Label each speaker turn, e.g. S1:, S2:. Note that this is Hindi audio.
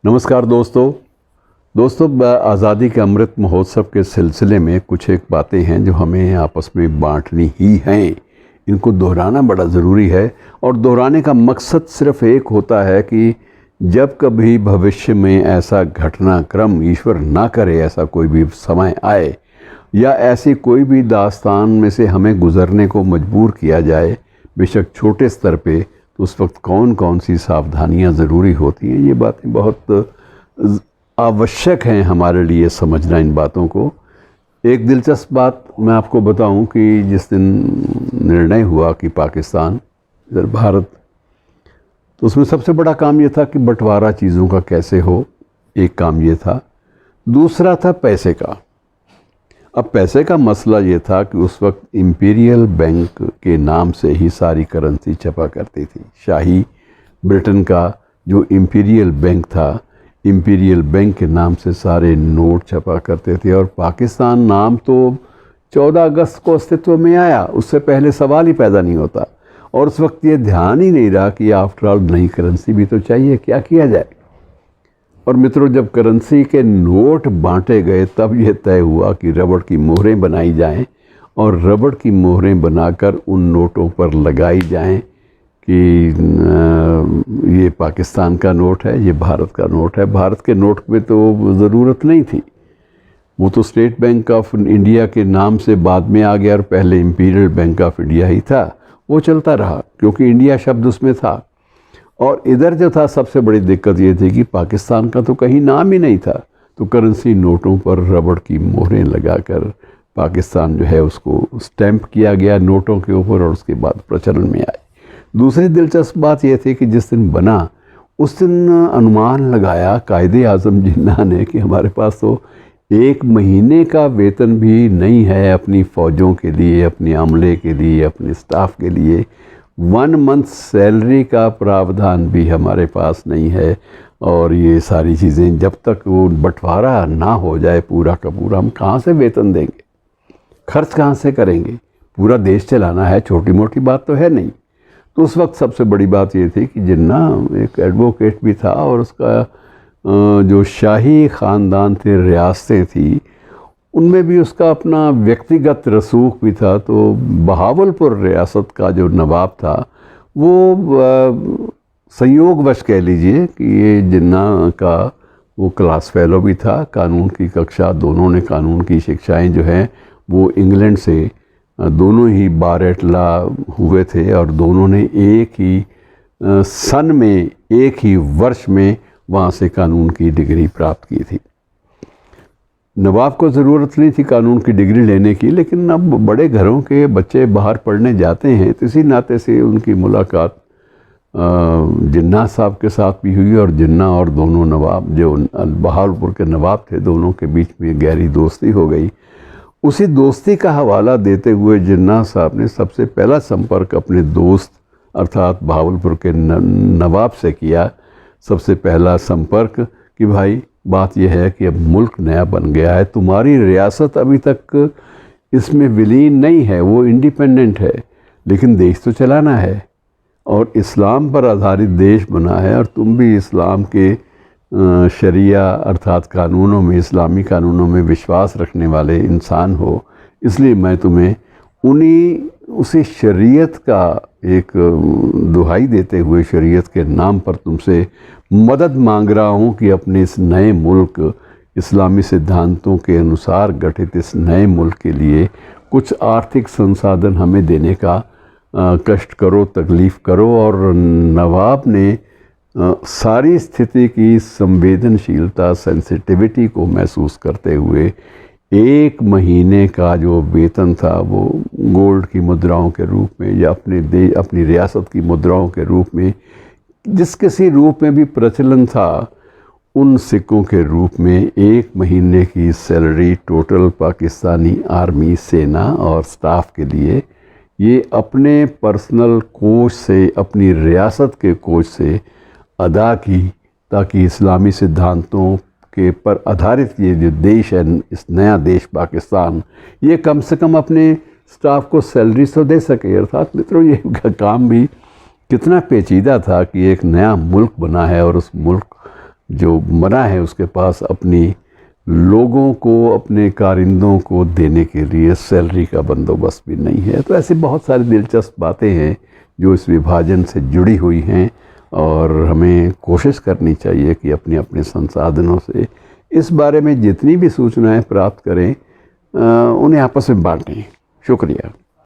S1: नमस्कार दोस्तों आज़ादी के अमृत महोत्सव के सिलसिले में कुछ एक बातें हैं जो हमें आपस में बांटनी ही हैं। इनको दोहराना बड़ा ज़रूरी है और दोहराने का मकसद सिर्फ़ एक होता है कि जब कभी भविष्य में ऐसा घटनाक्रम, ईश्वर ना करे ऐसा कोई भी समय आए या ऐसी कोई भी दास्तान में से हमें गुज़रने को मजबूर किया जाए, बेशक छोटे स्तर पे, तो उस वक्त कौन कौन सी सावधानियां ज़रूरी होती हैं, ये बातें बहुत आवश्यक हैं हमारे लिए समझना इन बातों को। एक दिलचस्प बात मैं आपको बताऊं कि जिस दिन निर्णय हुआ कि पाकिस्तान इधर भारत, तो उसमें सबसे बड़ा काम ये था कि बंटवारा चीज़ों का कैसे हो। एक काम ये था। दूसरा था पैसे का। अब पैसे का मसला ये था कि उस वक्त इम्पीरियल बैंक के नाम से ही सारी करेंसी छपा करती थी। शाही ब्रिटेन का जो इम्पीरियल बैंक था, इम्पीरियल बैंक के नाम से सारे नोट छपा करते थे। और पाकिस्तान नाम तो 14 अगस्त को अस्तित्व में आया, उससे पहले सवाल ही पैदा नहीं होता। और उस वक्त ये ध्यान ही नहीं रहा कि आफ्टर ऑल नई करेंसी भी तो चाहिए, क्या किया जाए। और मित्रों, जब करेंसी के नोट बांटे गए तब ये तय हुआ कि रबड़ की मोहरें बनाई जाएं और रबड़ की मोहरें बनाकर उन नोटों पर लगाई जाएं कि ये पाकिस्तान का नोट है, ये भारत का नोट है। भारत के नोट में तो ज़रूरत नहीं थी, वो तो स्टेट बैंक ऑफ इंडिया के नाम से बाद में आ गया और पहले इम्पीरियल बैंक ऑफ इंडिया ही था। वो चलता रहा क्योंकि इंडिया शब्द उसमें था। और इधर जो था, सबसे बड़ी दिक्कत ये थी कि पाकिस्तान का तो कहीं नाम ही नहीं था, तो करेंसी नोटों पर रबड़ की मोहरें लगाकर पाकिस्तान जो है उसको स्टैंप किया गया नोटों के ऊपर और उसके बाद प्रचलन में आए। दूसरी दिलचस्प बात यह थी कि जिस दिन बना उस दिन अनुमान लगाया कायदे आज़म जिन्ना ने कि हमारे पास तो 1 महीने का वेतन भी नहीं है अपनी फ़ौजों के लिए, अपने अमले के लिए, अपने स्टाफ के लिए। 1 मंथ सैलरी का प्रावधान भी हमारे पास नहीं है। और ये सारी चीज़ें जब तक वो बंटवारा ना हो जाए पूरा का पूरा, हम कहाँ से वेतन देंगे, खर्च कहाँ से करेंगे। पूरा देश चलाना है, छोटी मोटी बात तो है नहीं। तो उस वक्त सबसे बड़ी बात ये थी कि जिन्ना एक एडवोकेट भी था और उसका जो शाही ख़ानदान थे, रियासतें थी, उनमें भी उसका अपना व्यक्तिगत रसूख भी था। तो बहावलपुर रियासत का जो नवाब था वो संयोगवश कह लीजिए कि ये जिन्ना का वो क्लास फेलो भी था, कानून की कक्षा, दोनों ने कानून की शिक्षाएं जो हैं वो इंग्लैंड से, दोनों ही बार एट लॉ हुए थे और दोनों ने एक ही सन में, एक ही वर्ष में वहाँ से कानून की डिग्री प्राप्त की थी। नवाब को ज़रूरत नहीं थी कानून की डिग्री लेने की, लेकिन अब बड़े घरों के बच्चे बाहर पढ़ने जाते हैं, तो इसी नाते से उनकी मुलाकात जिन्ना साहब के साथ भी हुई। और जिन्ना और दोनों नवाब जो बहावलपुर के नवाब थे, दोनों के बीच में गहरी दोस्ती हो गई। उसी दोस्ती का हवाला देते हुए जिन्ना साहब ने सबसे पहला संपर्क अपने दोस्त अर्थात बहावलपुर के नवाब से किया। सबसे पहला संपर्क कि भाई बात यह है कि अब मुल्क नया बन गया है, तुम्हारी रियासत अभी तक इसमें विलीन नहीं है, वो इंडिपेंडेंट है, लेकिन देश तो चलाना है और इस्लाम पर आधारित देश बना है और तुम भी इस्लाम के शरिया अर्थात कानूनों में, इस्लामी कानूनों में विश्वास रखने वाले इंसान हो। इसलिए मैं तुम्हें उसी शरीयत का एक दुहाई देते हुए शरीयत के नाम पर तुमसे मदद मांग रहा हूँ कि अपने इस नए मुल्क, इस्लामी सिद्धांतों के अनुसार गठित इस नए मुल्क के लिए कुछ आर्थिक संसाधन हमें देने का कष्ट करो, तकलीफ़ करो। और नवाब ने सारी स्थिति की संवेदनशीलता, सेंसिटिविटी को महसूस करते हुए 1 महीने का जो वेतन था वो गोल्ड की मुद्राओं के रूप में या अपनी रियासत की मुद्राओं के रूप में, जिस किसी रूप में भी प्रचलन था, उन सिक्कों के रूप में 1 महीने की सैलरी टोटल पाकिस्तानी आर्मी, सेना और स्टाफ के लिए ये अपने पर्सनल कोष से, अपनी रियासत के कोष से अदा की, ताकि इस्लामी सिद्धांतों के पर आधारित ये जो देश है, इस नया देश पाकिस्तान, ये कम से कम अपने स्टाफ को सैलरी तो दे सके। अर्थात मित्रों, ये काम भी कितना पेचीदा था कि एक नया मुल्क बना है और उस मुल्क जो मना है उसके पास अपनी लोगों को, अपने कारिंदों को देने के लिए सैलरी का बंदोबस्त भी नहीं है। तो ऐसी बहुत सारी दिलचस्प बातें हैं जो इस विभाजन से जुड़ी हुई हैं, और हमें कोशिश करनी चाहिए कि अपने अपने संसाधनों से इस बारे में जितनी भी सूचनाएं प्राप्त करें उन्हें आपस में बांटें। शुक्रिया।